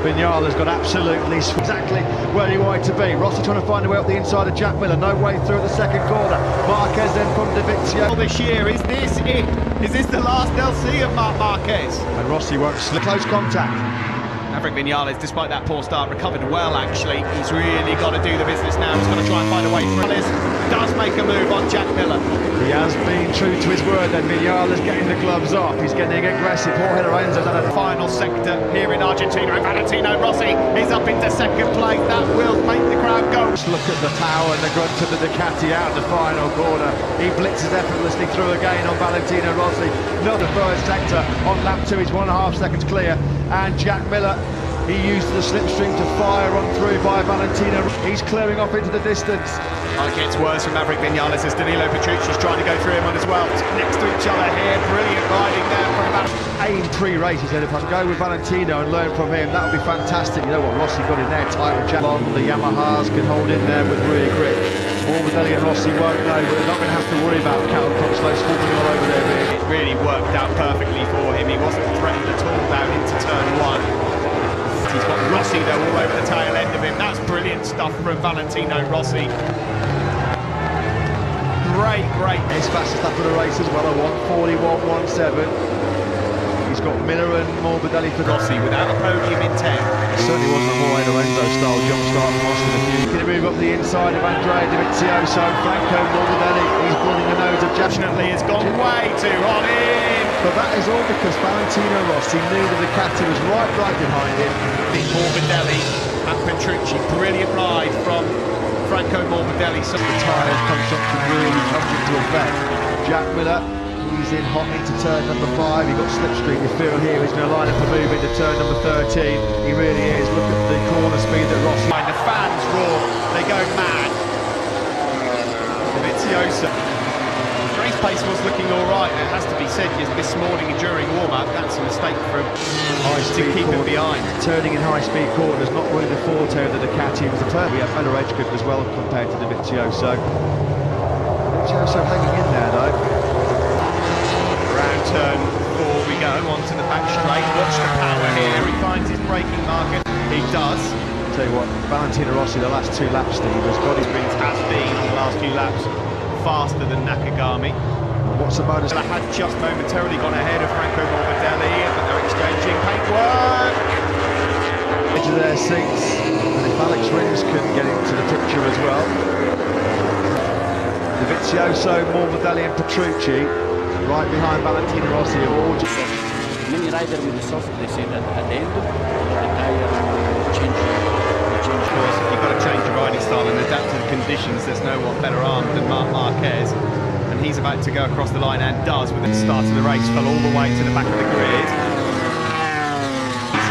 Vinales got absolutely exactly where he wanted to be. Rossi trying to find a way up the inside of Jack Miller. No way through at the second corner. Marquez then from Davizio. This year, is this it? Is this the last they'll see of Marc Marquez? And Rossi won't slip. Close contact. Maverick Vinales, despite that poor start, recovered well actually. He's really got to do the business now. He's got to try and find a way through. Vinales does make a move on Jack Miller. He has been true to his word then. Vinales getting the gloves off. He's getting aggressive. Jorge Lorenzo's done a final sector here in Argentina, and Valentino Rossi is up into second place. That will make the crowd go. Just look at the tower and the grunt of the Ducati out of the final corner. He blitzes effortlessly through again on Valentino Rossi. Another third sector on lap 2. He's 1.5 seconds clear. And Jack Miller, he used the slipstream to fire on through by Valentino. He's clearing off into the distance. It gets worse from Maverick Vinales as Danilo Petrucci's trying to go through him on as well. Next to each other here, brilliant riding there from Valentino. Aim pre-race, he said, if I can go with Valentino and learn from him, that would be fantastic. You know what, Rossi got in there tight with Jack. The Yamahas can hold in there with rear grip. Morbidelli and Rossi won't know, but they're not going to have to worry about Callum Crutchlow swooping all over their rear. It really worked out perfectly for him. He wasn't threatened at all down into turn 1. He's got Rossi though all over the tail end of him. That's brilliant stuff from Valentino Rossi. Great. His fastest lap of the race as well, a 1:41.17. He's got Miller and Morbidelli for Rossi without a podium in 10. It certainly wasn't a Jorge Lorenzo style jump start from Austin. Going to move up the inside of Andrea Dovizioso. Franco Morbidelli, he's pulling the nose of Jack. Fortunately, it's gone way too hot in. But that is all because Valentino Rossi knew the Ducati was right behind him. Morbidelli and Petrucci, brilliant ride from Franco Morbidelli. So the tyres consumption really comes into effect. Jack Miller, he's in hot into turn number 5. He got slipstream. You feel here he's going to line up a move into turn number 13. He really is. Look at the corner speed that Rossi. And the fans roar. They go mad. Dovizioso. Race pace was looking all right. It has to be said this morning during warm-up, that's a mistake for him to keep him behind. Turning in high-speed corners, not really the forte of the Ducati. It was the perfect better edge grip as well compared to Dovizioso. Dovizioso hanging in there though. Around turn 4 we go, onto the back straight. Watch the power here. He finds his braking market. He does. Tell you what, Valentino Rossi the last 2 laps, Steve, has got his rings, has been on the last few laps faster than Nakagami. What's the bonus? I had just momentarily gone ahead of Franco Morbidelli, but they're exchanging paintwork. Edge of their seats, and if Alex Rins can get into the picture as well. Dovizioso, Morbidelli and Petrucci, right behind Valentino Rossi. Many riders with the soft, they say that at the end, the tire change. Of course, if you've got to change your riding style and adapt to the conditions, there's no one better armed than Marc Marquez. And he's about to go across the line and does with the start of the race, fell all the way to the back of the grid.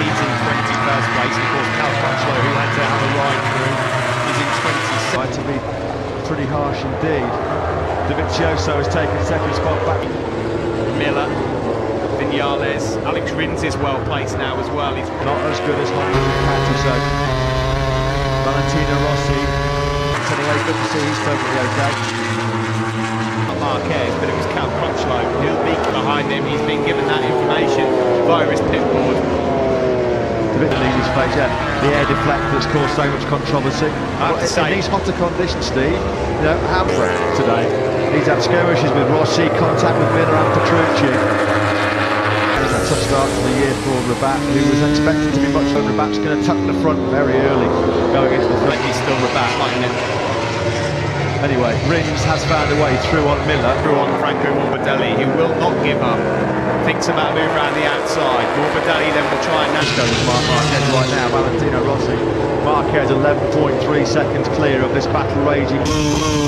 He's in 21st place, and of course Callum Crutchlow, who had to have a ride through, is in 26th. Right, to be pretty harsh indeed. Dovizioso has taken second spot back. Miller, Vinales, Alex Rins is well placed now as well. He's not as good as Honda Ducati, so Valentino Rossi, anyway, good to see he's perfectly okay. Marquez, but it was Callum Crutchlow. He'll be behind him. He's been given that information via his pit board. A bit of his face, yeah. The air deflect that's caused so much controversy. I have to say, in these hotter conditions, Steve, you know, Hamlet today, he's had skirmishes with Rossi, contact with Miller and Petrucci. It was a tough start to the year for Rabat, who was expected to be much better. Rabat's going to tuck the front very early, going into the front. He's still Rabat, mightn't it? Anyway, Rins has found a way through on Miller. Through on Franco Morbidelli, who will not give up. Thinks about a move around the outside. Morbidelli then will try and Nashco with Marquez right now, Valentino Rossi. Marquez 11.3 seconds clear of this battle raging.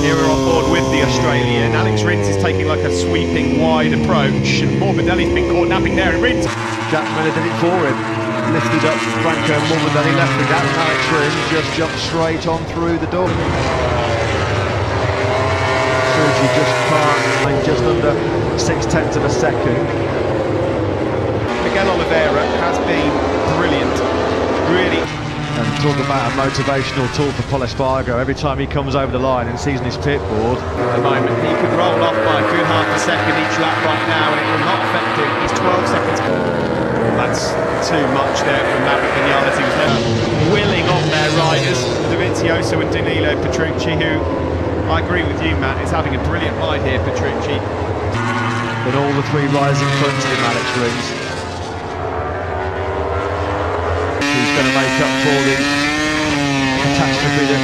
Here we're on board with the Australian. Alex Rins is taking like a sweeping wide approach, and Morbidelli's been caught napping there, and Rins. Jack Miller did it for him. Lifted up Franco Morbidelli, left the gap, and Alex Rins just jumped straight on through the door. He just can't, just under 0.6 of a second. Miguel Oliveira has been brilliant, really. And talk about a motivational tool for Paul Espargaro. Every time he comes over the line and sees on his pit board. At the moment, he could roll off by a good half a second each lap right now, and it will not affect him. He's 12 seconds. That's too much there from Maverick Vinales. He was never willing on their riders, Dovizioso and Danilo Petrucci, who, I agree with you, Matt, is having a brilliant ride here, Petrucci. But all the three riders in front of him, Alex Rins. He's going to make up for the catastrophe that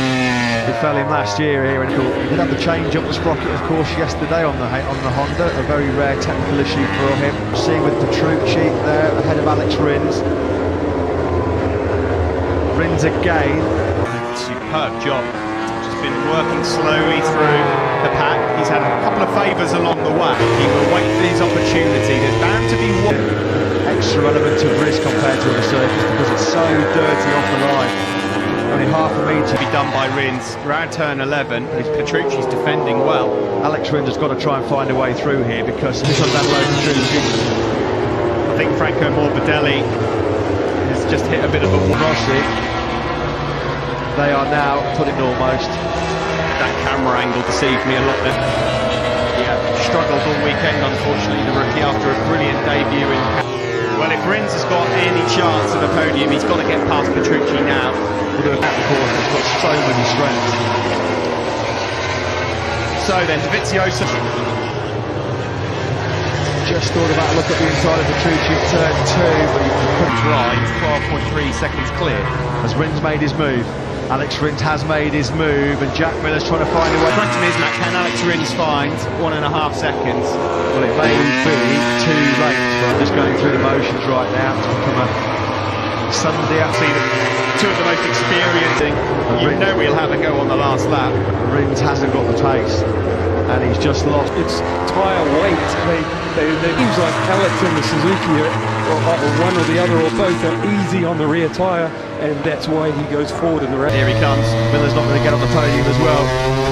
befell him last year here. And he did have the change up the sprocket, of course, yesterday on the Honda, a very rare technical issue for him. See with Petrucci there ahead of Alex Rins. Rins again. Superb job. Just been working slowly through the pack. He's had a couple of favours along the way. He will wait for his opportunity. There's bound to be one extra element of risk compared to the surface because it's so dirty off the line. Only half a metre to be done by Rins. Around turn 11, Petrucci's defending well. Alex Rins has got to try and find a way through here because he's on that low Petrucci. I think Franco Morbidelli has just hit a bit of a Rosi. They are now putting almost. That camera angle deceived me a lot then. Yeah, struggled all weekend, unfortunately, the rookie, after a brilliant debut in. Well, if Rins has got any chance of a podium, he's got to get past Petrucci now. At the course, he's got so many strengths. So then, Dovizioso just thought about a look at the inside of Petrucci at turn 2, but he couldn't drive. 12.3 seconds clear. As Rins made his move. Alex Rins has made his move, and Jack Miller's trying to find a way. The question is, Matt, can Alex Rins find 1.5 seconds? Well, it may be too late, but I'm just going through the motions right now. It's become a Sunday afternoon. Two of the most experiencing. You know we'll have a go on the last lap. Rins hasn't got the pace, and he's just lost. It's tyre weight. They seems like Alex and the Suzuki or one or the other or both are easy on the rear tyre, and that's why he goes forward in the race. Here he comes. Miller's not going to get on the podium as well.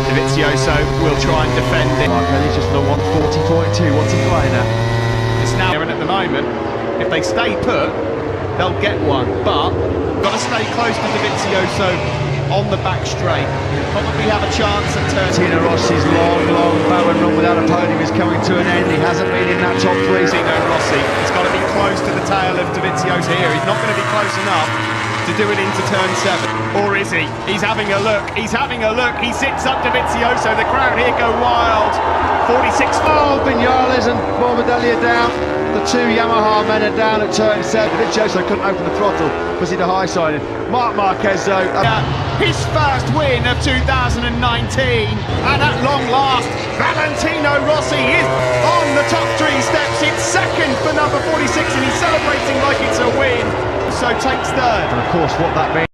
Dovizioso will try and defend it. He's just on 140.2. What's he playing at? It's now, and at the moment, if they stay put, they'll get one. But got to stay close to Dovizioso on the back straight. Probably have a chance at turn. Rossi's long barren run without a podium is coming to an end. He hasn't been in that top 3. Rossi, he's got to be close to the tail of Dovizioso here. He's not going to be close enough to do it into turn 7. Or is he? He's having a look. He's having a look. He sits up Dovizioso. The crowd here go wild. 46. Oh, Vinales and Morbidelli are down. The two Yamaha men are down at turn 7. Dovizioso couldn't open the throttle because he'd a high side. Marc Marquez though. His first win of 2019, and at long last, Valentino Rossi is on the top 3 steps. It's second for number 46, and he's celebrating like it's a win. So takes third. And of course, what that means.